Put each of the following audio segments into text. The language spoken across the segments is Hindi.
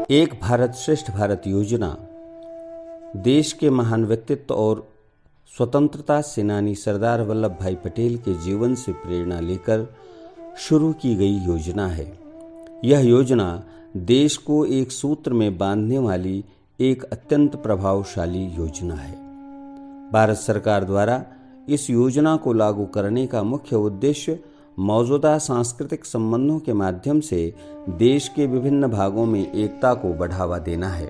एक भारत श्रेष्ठ भारत योजना देश के महान व्यक्तित्व और स्वतंत्रता सेनानी सरदार वल्लभ भाई पटेल के जीवन से प्रेरणा लेकर शुरू की गई योजना है। यह योजना देश को एक सूत्र में बांधने वाली एक अत्यंत प्रभावशाली योजना है। भारत सरकार द्वारा इस योजना को लागू करने का मुख्य उद्देश्य मौजूदा सांस्कृतिक संबंधों के माध्यम से देश के विभिन्न भागों में एकता को बढ़ावा देना है।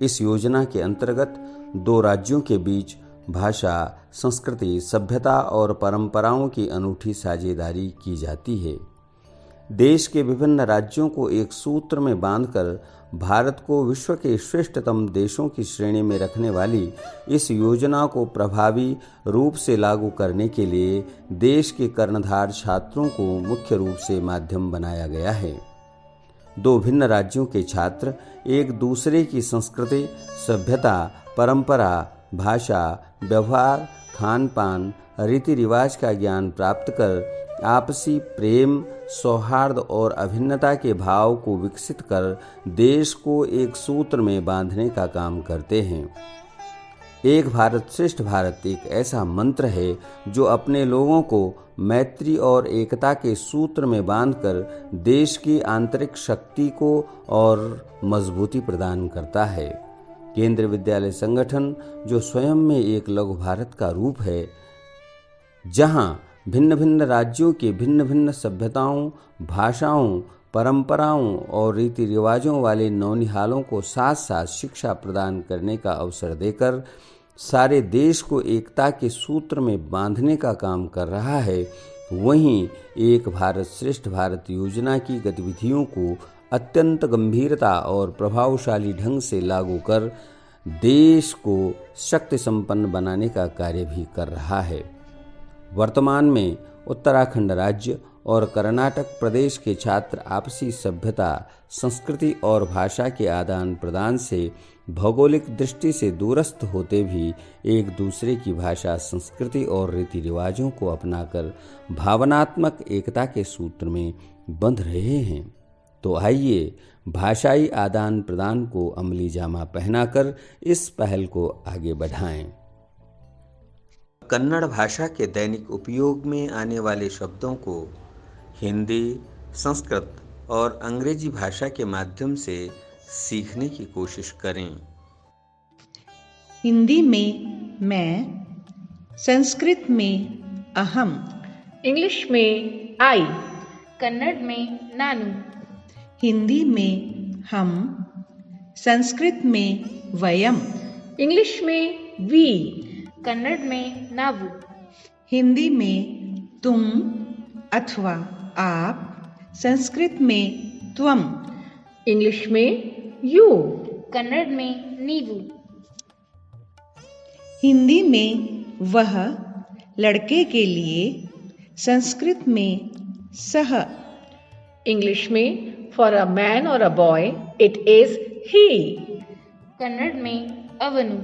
इस योजना के अंतर्गत दो राज्यों के बीच भाषा, संस्कृति, सभ्यता और परंपराओं की अनूठी साझेदारी की जाती है। देश के विभिन्न राज्यों को एक सूत्र में बांधकर भारत को विश्व के श्रेष्ठतम देशों की श्रेणी में रखने वाली इस योजना को प्रभावी रूप से लागू करने के लिए देश के कर्णधार छात्रों को मुख्य रूप से माध्यम बनाया गया है। दो भिन्न राज्यों के छात्र एक दूसरे की संस्कृति, सभ्यता, परंपरा, भाषा, व्यवहार, खान पान, रीति रिवाज का ज्ञान प्राप्त कर आपसी प्रेम, सौहार्द और अभिन्नता के भाव को विकसित कर देश को एक सूत्र में बांधने का काम करते हैं। एक भारत श्रेष्ठ भारत एक ऐसा मंत्र है जो अपने लोगों को मैत्री और एकता के सूत्र में बांधकर देश की आंतरिक शक्ति को और मजबूती प्रदान करता है। केंद्रीय विद्यालय संगठन जो स्वयं में एक लघु भारत का रूप है, जहां भिन्न भिन्न राज्यों के भिन्न भिन्न सभ्यताओं, भाषाओं, परंपराओं और रीति रिवाजों वाले नौनिहालों को साथ साथ शिक्षा प्रदान करने का अवसर देकर सारे देश को एकता के सूत्र में बांधने का काम कर रहा है, वहीं एक भारत श्रेष्ठ भारत योजना की गतिविधियों को अत्यंत गंभीरता और प्रभावशाली ढंग से लागू कर देश को शक्ति संपन्न बनाने का कार्य भी कर रहा है। वर्तमान में उत्तराखंड राज्य और कर्नाटक प्रदेश के छात्र आपसी सभ्यता, संस्कृति और भाषा के आदान प्रदान से भौगोलिक दृष्टि से दूरस्थ होते भी एक दूसरे की भाषा, संस्कृति और रीति रिवाजों को अपनाकर भावनात्मक एकता के सूत्र में बंध रहे हैं। तो आइए भाषाई आदान प्रदान को अमली जामा पहनाकर इस पहल को आगे बढ़ाएं। कन्नड़ भाषा के दैनिक उपयोग में आने वाले शब्दों को हिंदी, संस्कृत और अंग्रेजी भाषा के माध्यम से सीखने की कोशिश करें। हिंदी में मैं, संस्कृत में अहम, इंग्लिश में आई, कन्नड़ में नानु, हिंदी में हम, संस्कृत में वयम, इंग्लिश में वी, कन्नड़ में नावु, हिंदी में तुम अथवा आप, संस्कृत में त्वम, इंग्लिश में यू, कन्नड़ में नीवु, हिंदी में वह लड़के के लिए, संस्कृत में सह, इंग्लिश में फॉर अ मैन और a boy it is he, Kannada में अवनु,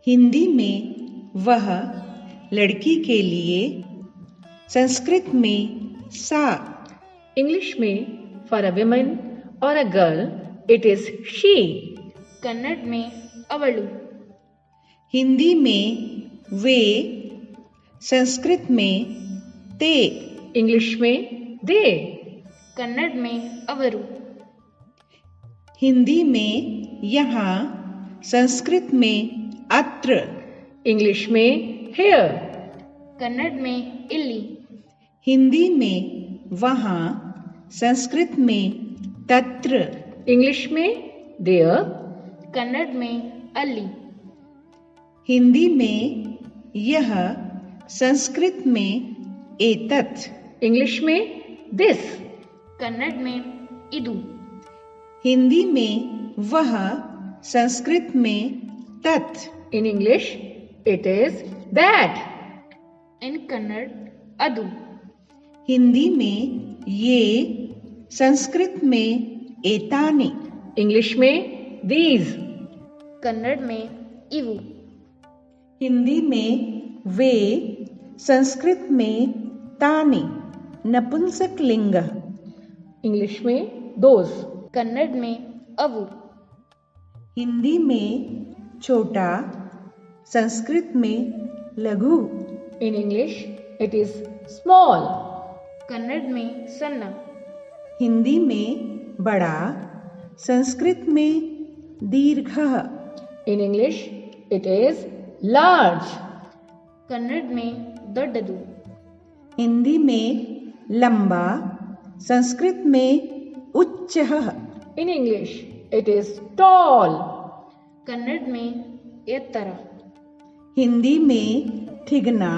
हिंदी में वह लड़की के लिए, संस्कृत में सा, इंग्लिश में फॉर अ विमन और a girl it is she, Kannada में अवळु, हिंदी में वे, संस्कृत में ते, इंग्लिश में दे, कन्नड़ में अवरु, हिंदी में यहाँ, संस्कृत में अत्र, इंग्लिश में हेयर, कन्नड़ में इल्ली, हिंदी में वहाँ, संस्कृत में तत्र, इंग्लिश में देयर, कन्नड़ में अल्ली, हिंदी में यह, संस्कृत में एतत्, इंग्लिश में दिस, कन्नड़ में इदु, हिंदी में वह, संस्कृत में तत्, in English it is that, in Kannada अदु, हिंदी में ये, संस्कृत में एतानि, इंग्लिश में दीज, कन्नड़ में इवु, हिंदी में वे, संस्कृत में तानि, नपुंसक लिंग, इंग्लिश में दोज, कन्नड़ में अवु हिंदी में छोटा, संस्कृत में लघु, In English, it is small. Kannada में सन्ना हिंदी में बड़ा, संस्कृत में दीर्घः, In English, it is large. Kannada में दोड्डदु हिंदी में लंबा, संस्कृत में उच्चः, In English, it is tall. Kannada में एत्तर हिंदी में ठिगना,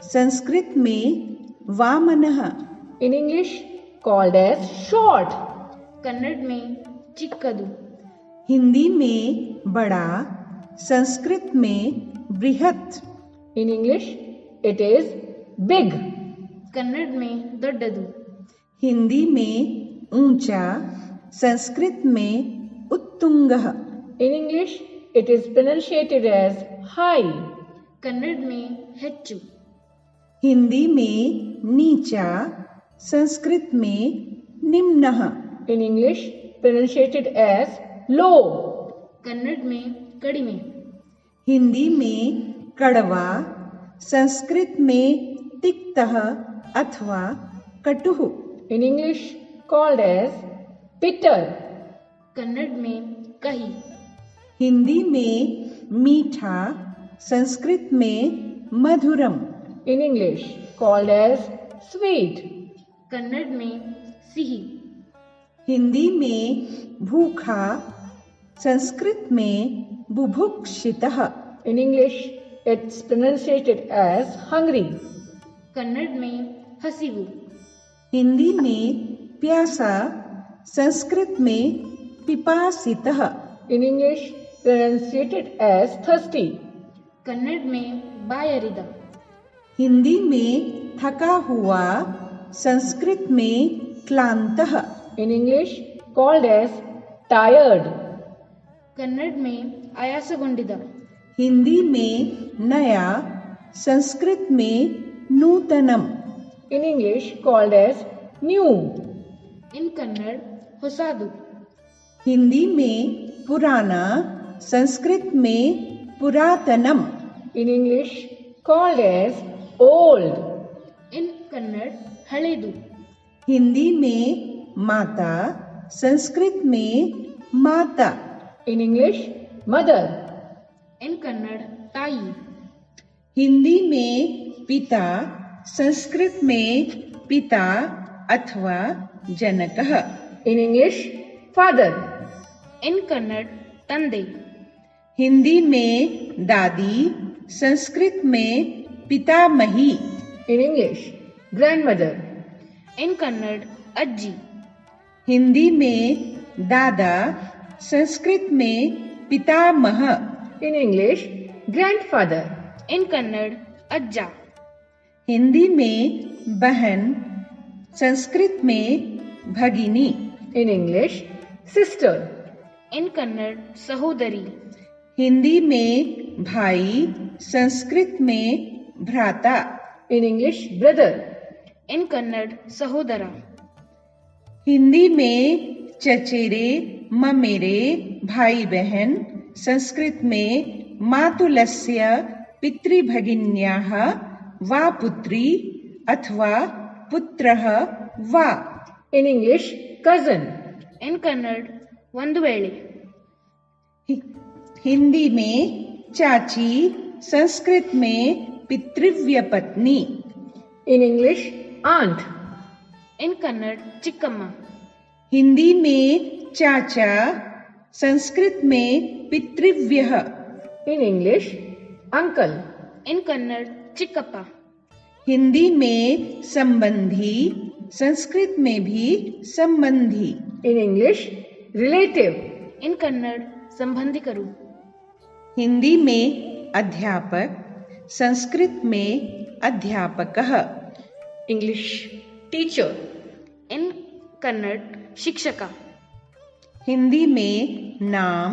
संस्कृत में वामनः, In English, called as short. Kannada में चिक्कदु हिंदी में बड़ा, संस्कृत में बृहत्, In English, it is big. Kannada में दोड्डदु हिंदी में ऊंचा, संस्कृत में उत्तुंगः, In English, it is pronunciated as high. Kannada में ಹೆಚ್ಚು हिंदी में नीचा, संस्कृत में निम्नः, In English, pronunciated as low. Kannada में कಡಿಮೆ हिंदी में कड़वा, संस्कृत में तिक्तः अथवा कटुः, In English, called as bitter. Kannada में कही हिंदी में मीठा, संस्कृत में मधुरम, In English, called as sweet. Kannada में सिही हिंदी में भूखा, संस्कृत में बुभुक्षितः, In English, it's pronunciated as hungry. Kannada में हसिವು हिंदी में प्यासा, संस्कृत में पिपासितः, In English, pronunciated as thirsty. Kannada में बायरिद हिंदी में थका हुआ, संस्कृत में क्लांतः, In English, called as tired. Kannada में आयासಗೊಂಡಿದ हिंदी में नया, संस्कृत में नूतनम, In English, called as new. इन कन्नड़ ಹೊಸಾದು हिंदी में पुराना, संस्कृत में पुरातनम, In English, called as old. इन कन्नड़ ಹಳೆದು हिंदी में माता, संस्कृत में माता, In English, mother. इन कन्नड़ ताई हिंदी में पिता, संस्कृत में पिता अथवा जनकः, In English, father. इन कन्नड़ ತಂದೆ हिंदी में दादी, संस्कृत में पितामही, In English, grandmother. इन कन्नड़ अज्जी हिंदी में दादा, संस्कृत में पितामह, In English, grandfather. इन कन्नड़ अज्जा हिंदी में बहन, संस्कृत में भगिनी, In English, sister. इन कन्नड़ सहोदरी हिंदी में भाई, संस्कृत में भ्राता, In English, brother. इन कन्नड़ सहोदरा हिंदी में चचेरे, ममेरे, भाई बहन, संस्कृत में मातुलस्य पितृभगिन्याः वा पुत्री अथवा पुत्रः वा, In English, cousin. इन कन्नड़ ಒಂದು ವೇಳೆ हिंदी में चाची, संस्कृत में पितृव्य पत्नी, In English, aunt. इन कन्नड़ ಚಿಕ್ಕಮ್ಮ हिंदी में चाचा, संस्कृत में पितृव्यः, In English, uncle. इन कन्नड़ ಚಿಕ್ಕಪ್ಪ हिंदी में संबंधी, संस्कृत में भी संबंधी, In English, relative. इन कन्नड़ संबंधिकರು हिंदी में अध्यापक, संस्कृत में अध्यापकः, English, teacher. इन कन्नड़ शिक्षक हिंदी में नाम,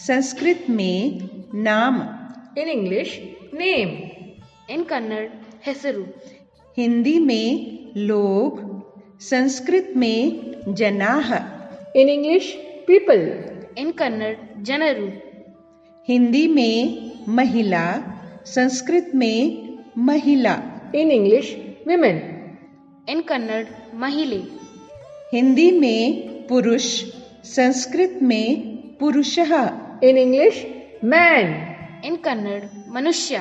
संस्कृत में नाम, In English, name. इन कन्नड़ ಹೆಸರು हिंदी में लोग, संस्कृत में जनाः, In English, people. In Kannada, Janaru. Hindi में महिला, संस्कृत में महिला. In English, women. In Kannada, Mahile. Hindi में पुरुष, संस्कृत में पुरुषः. In English, man. In Kannada, Manushya.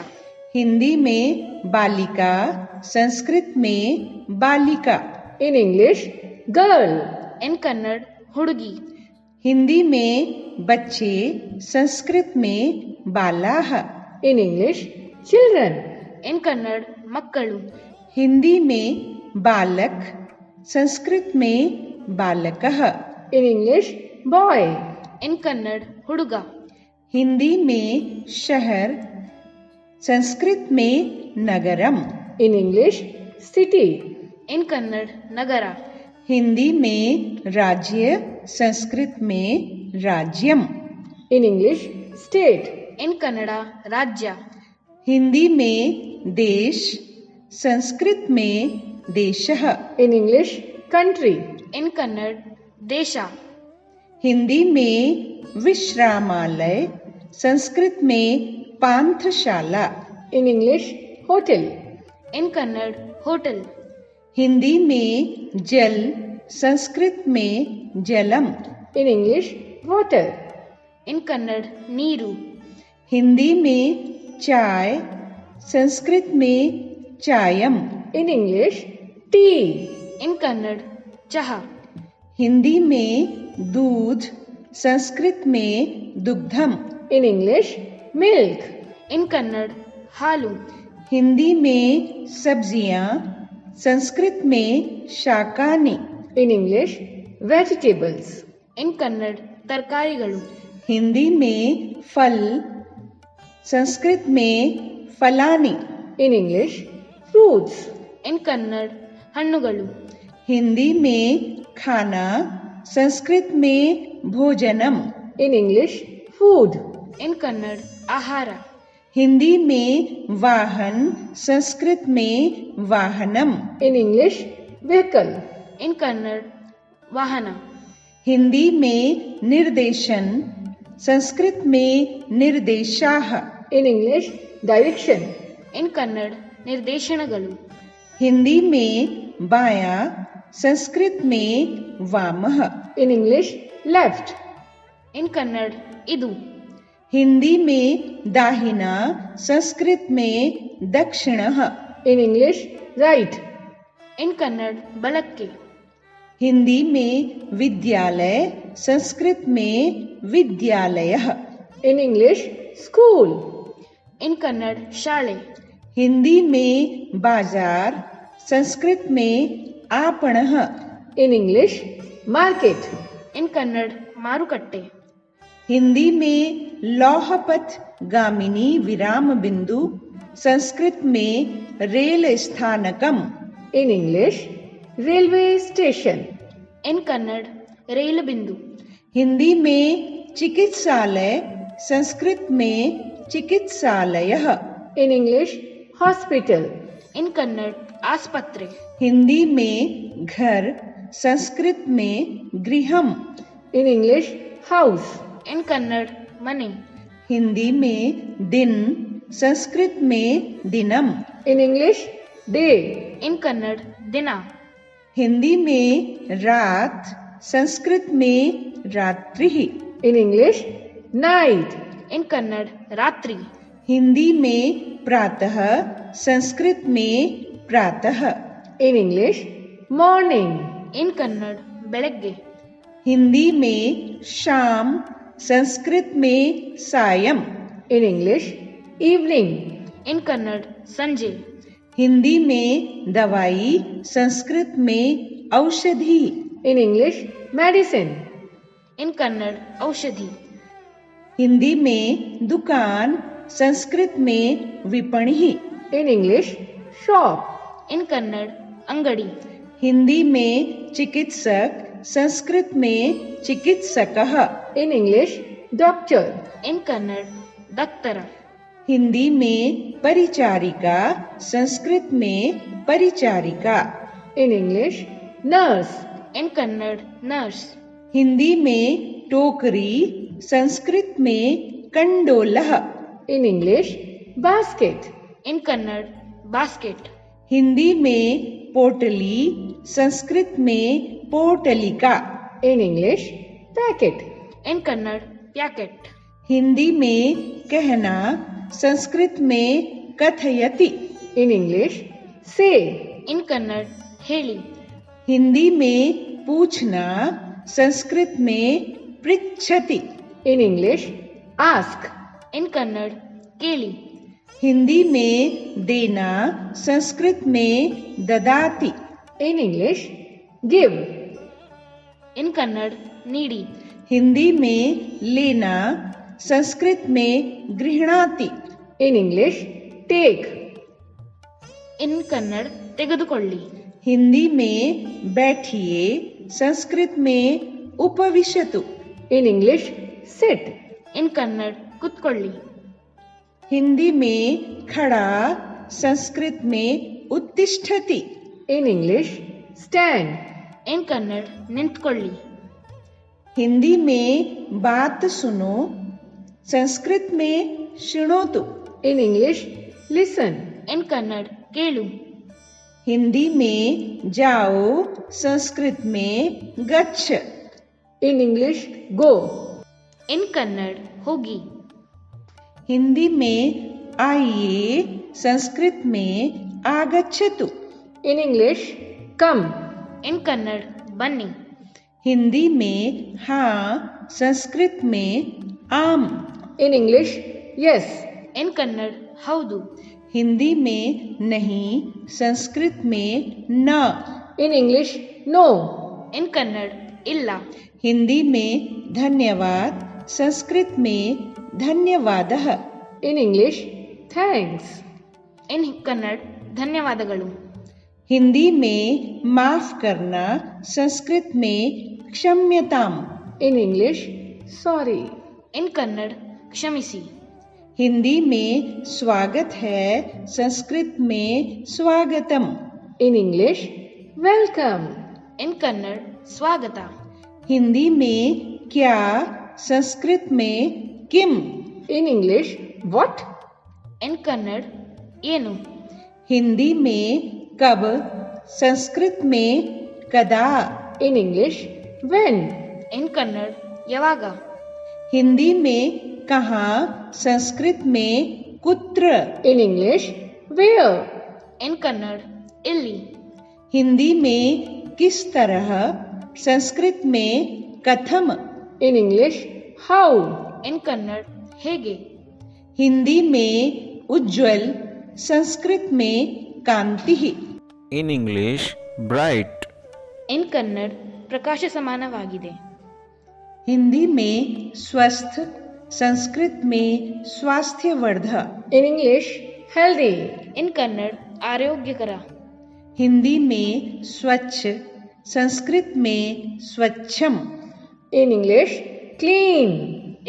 Hindi में बालिका, संस्कृत में बालिका. In English, girl. In Kannada, Hudgi. Hindi में बच्चे, संस्कृत में बालाः. In English, children. In Kannada, Makkalu. Hindi में बालक, संस्कृत में बालकः. In English, boy. In Kannada, Huduga. Hindi में शहर, संस्कृत में नगरम. In English, city. In Kannada, Nagara. Hindi में राज्य, संस्कृत में राज्यम. In English, state. In Kannada, Rajya. Hindi में देश, संस्कृत में देशः. In English, country. In Kannada, Desha. Hindi में विश्रामालय, संस्कृत में पांथशाला. In English, hotel. In Kannada, Hotel. Hindi में जल, संस्कृत में जलम. In English, water. In Kannada, Neeru. Hindi में चाय, संस्कृत में chime. In English, tea. In Kannada, Chaha. Hindi में दूध, संस्कृत में दुग्धम. In English, milk. In Kannada, Halu. Hindi में सब्जियां, संस्कृत में शाकानि. In English, vegetables. In Kannada, Tarkarigalu. Hindi में फल, संस्कृत में फलानि. In English, fruits. In Kannada, Hannugalu. Hindi में खाना, संस्कृत में भोजनम. In English, food. In Kannada, Ahara. Hindi में वाहन, संस्कृत में वाहनम. In English, vehicle. In Kannada, Vahana. Hindi में निर्देशन, संस्कृत में निर्देशाः. In English, direction. In Kannada, Nirdeshanagalu. Hindi में बायां, संस्कृत में वामः. In English, left. In Kannada, Idu. Hindi में दाहिना, संस्कृत में दक्षिणः. In English, right. In Kannada, Balakke. Hindi में विद्यालय, संस्कृत में विद्यालयः. In English, school. In Kannada, Shale. Hindi में बाजार, संस्कृत में आपणः. In English, market. In Kannada, Marukatte. Hindi में लौहपथ गामिनी विराम बिंदु, संस्कृत में रेल स्थानकम. In English, railway station. In Kannada, Railabindu. Hindi में चिकित्सालय, संस्कृत में चिकित्सालयः. In English, hospital. In Kannada, Aspatre. Hindi में घर, संस्कृत में गृहम. In English, house. In Kannada, Mane. Hindi में दिन, संस्कृत में दिनम. In English, day. In Kannada, Dina. Hindi में रात, संस्कृत में रात्रिः. In English, night. In Kannada, Ratri. Hindi में प्रातः, संस्कृत में प्रातः. In English, morning. In Kannada, Belagge. Hindi में शाम, संस्कृत में सायं. In English, evening. In Kannada, Sanjay. Hindi में दवाई, संस्कृत में औषधि. In English, medicine. In Kannada, Aushadhi. Hindi में दुकान, संस्कृत में विपणि. In English, shop. In Kannada, Angadi. Hindi में चिकित्सक, संस्कृत में चिकित्सकः. In English, doctor. In Kannada, Daktara. Hindi में परिचारिका, संस्कृत में परिचारिका. In English, nurse. In Kannada, Nurse. Hindi में टोकरी, संस्कृत में कंडोलह। In English, basket. In Kannada, basket. Hindi में पोटली, संस्कृत में पोटलिका। In English, packet. In Kannada, packet. Hindi में कहना, संस्कृत में कथयति। In English, say. In Kannada, heli. Hindi में पूछना, संस्कृत में पृच्छति। In English, ask. In Kannada, keli. Hindi में देना, संस्कृत में ददाति। In English, give. In Kannada, needy. Hindi में लेना, संस्कृत में गृह्णाति। In English, take. In Kannada, ತೆಗೆದುಕೊಳ್ಳಿ. हिंदी में बैठिए, संस्कृत में उपविशतु। In English, sit. In Kannada, ಕುತ್ಕೊಳ್ಳಿ. हिंदी में खड़ा, संस्कृत में उत्तिष्ठति। In English, stand. In Kannada, ನಿಂತ್ಕೊಳ್ಳಿ. हिंदी में बात सुनो, संस्कृत में शृणोतु। In English, listen. In Kannada, ಕೇಳು. हिंदी में जाओ, संस्कृत में गच्छ। In English, go. In Kannada, ಹೋಗಿ. हिंदी में आइए, संस्कृत में आगच्छतु। In English, come. In Kannada, ಬನ್ನಿ. हिंदी में हाँ, संस्कृत में आम। In English, yes. In Kannada, ಹೌದು. हिंदी में नहीं, संस्कृत में न। In English, no. In Kannada, ಇಲ್ಲ. हिंदी में धन्यवाद, संस्कृत में धन्यवादः। In English, thanks. In Kannada, ಧನ್ಯವಾದಗಳು. हिंदी में माफ करना, संस्कृत में क्षम्यताम। In English, sorry. In Kannada, ಕ್ಷಮಿಸಿ. हिंदी में स्वागत है, संस्कृत में स्वागतम। In English, welcome. In Kannada, ಸ್ವಾಗತ. हिंदी में क्या, संस्कृत में किम। In English, what? In Kannada, ಏನು. हिंदी में कब, संस्कृत में कदा। In English, when? In Kannada, ಯಾವಾಗ. हिंदी में कहाँ, संस्कृत में कुत्र। In English, where? In Kannada, ಎಲ್ಲಿ. हिंदी में किस तरह, संस्कृत में कथम। In English, how? In Kannada, ಹೇಗೆ. हिंदी में उज्ज्वल, संस्कृत में कांति। In English, bright. In Kannada, ಪ್ರಕಾಶ ಸಮಾನವಾಗಿದೆ. हिंदी में स्वस्थ, संस्कृत में स्वास्थ्यवर्धक। In English, healthy. In Kannada, ಆರೋಗ್ಯಕರ. हिंदी में स्वच्छ, संस्कृत में स्वच्छम। In English, clean.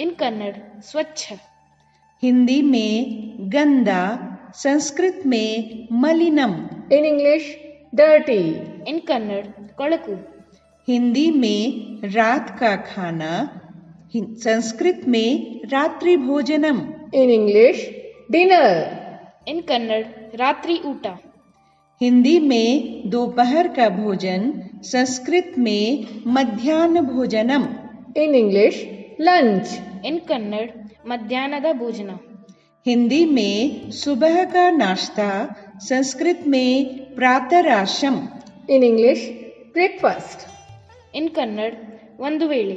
In Kannada, ಸ್ವಚ್ಛ. हिंदी में गंदा, संस्कृत में मलिनम। In English, dirty. In Kannada, ಕೊಳಕು. हिंदी में रात का खाना, संस्कृत में रात्रि भोजनम। In English, dinner. In Kannada, ರಾತ್ರಿ ಊಟ. हिंदी में दोपहर का भोजन, संस्कृत में मध्याह्न भोजनम। In English, lunch. In Kannada, ಮಧ್ಯಾಹ್ನದ ಭೋಜನ. हिंदी में सुबह का नाश्ता, संस्कृत में प्रातराशम। In English, breakfast. In Kannada, ಒಂದು ವೇಳೆ.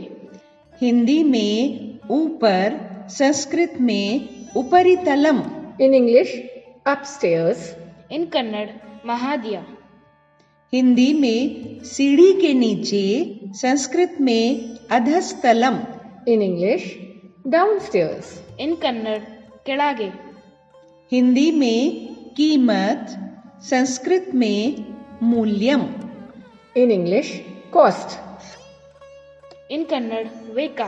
हिंदी में ऊपर, संस्कृत में उपरितलम। In English, upstairs. In Kannada, ಮಹಾದ್ಯ. Hindi में सीढ़ी के नीचे, संस्कृत में अधस्तलम। In English, downstairs. In Kannada, ಕೆಳಗೆ. हिंदी में कीमत, संस्कृत में मूल्यम। In English, cost. In Kannada, ವೇಕ.